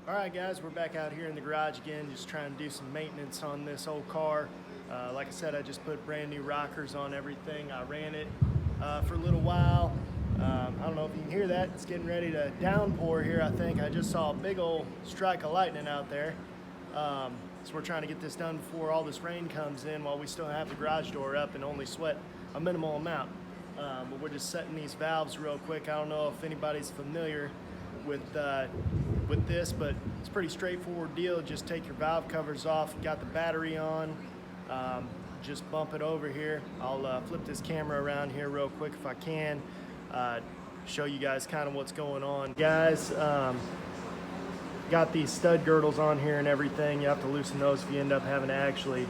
All right, guys, we're back out here in the garage again, just trying to do some maintenance on this old car. Like I said, I just put brand new rockers on everything. I ran it for a little while. I don't know if you can hear that. It's getting ready to downpour here, I think. I just saw a big old strike of lightning out there. So we're trying to get this done before all this rain comes in while we still have the garage door up and only sweat a minimal amount. But we're just setting these valves real quick. I don't know if anybody's familiar with this, but it's a pretty straightforward deal. Just take your valve covers off, got the battery on, just bump it over here. I'll flip this camera around here real quick if I can, show you guys kind of what's going on. Guys, got these stud girdles on here and everything. You have to loosen those if you end up having to actually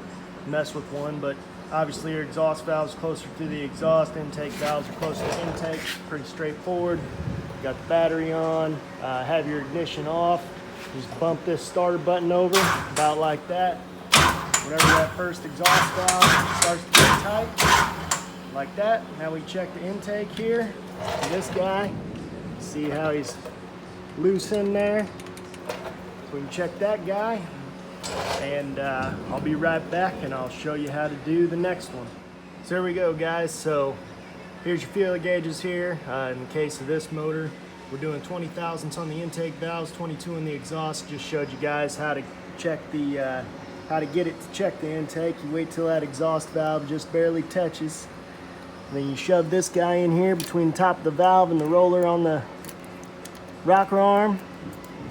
mess with one, but obviously your exhaust valve's closer to the exhaust, intake valves are closer to intake. Pretty straightforward. Got the battery on, have your ignition off. Just bump this starter button over, about like that. Whenever that first exhaust valve starts to get tight, like that. Now we check the intake here. And this guy, see how he's loose in there. So we can check that guy. And I'll be right back and I'll show you how to do the next one. So there we go, guys. So here's your feeler gauges here. In the case of this motor, we're doing 20 thousandths on the intake valves, 22 in the exhaust. Just showed you guys how to check the, how to get it to check the intake. You wait till that exhaust valve just barely touches. And then you shove this guy in here between the top of the valve and the roller on the rocker arm.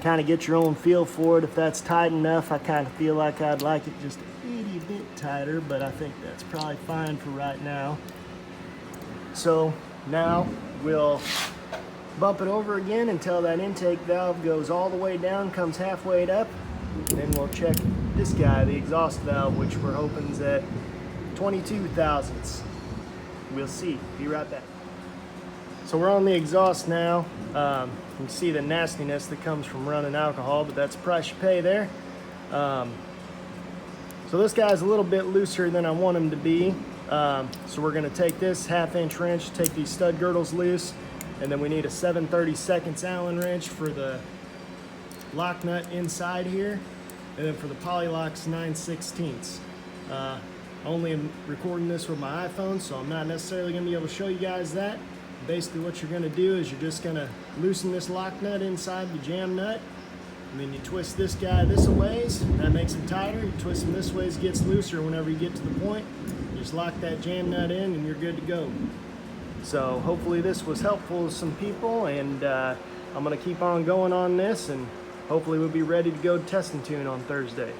Kind of get your own feel for it. If that's tight enough, I kind of feel like I'd like it just a itty bit tighter, but I think that's probably fine for right now. So now we'll bump it over again until that intake valve goes all the way down, comes halfway up. Then we'll check this guy, the exhaust valve, which we're hoping is at 22 thousandths. We'll see. Be right back. So we're on the exhaust now. You can see the nastiness that comes from running alcohol, but that's the price you pay there. So this guy's a little bit looser than I want him to be. So we're gonna take this 1/2" wrench, take these stud girdles loose, and then we need a 7/32 Allen wrench for the lock nut inside here, and then for the poly locks 9/16. Only am recording this with my iPhone, so I'm not necessarily gonna be able to show you guys that. Basically what you're gonna do is you're just gonna loosen this lock nut inside the jam nut, and then you twist this guy this a ways, that makes him tighter. You twist him this ways, gets looser. Whenever you get to the point, you just lock that jam nut in and you're good to go. So hopefully this was helpful to some people, and I'm gonna keep on going on this, and hopefully we'll be ready to go test and tune on Thursday.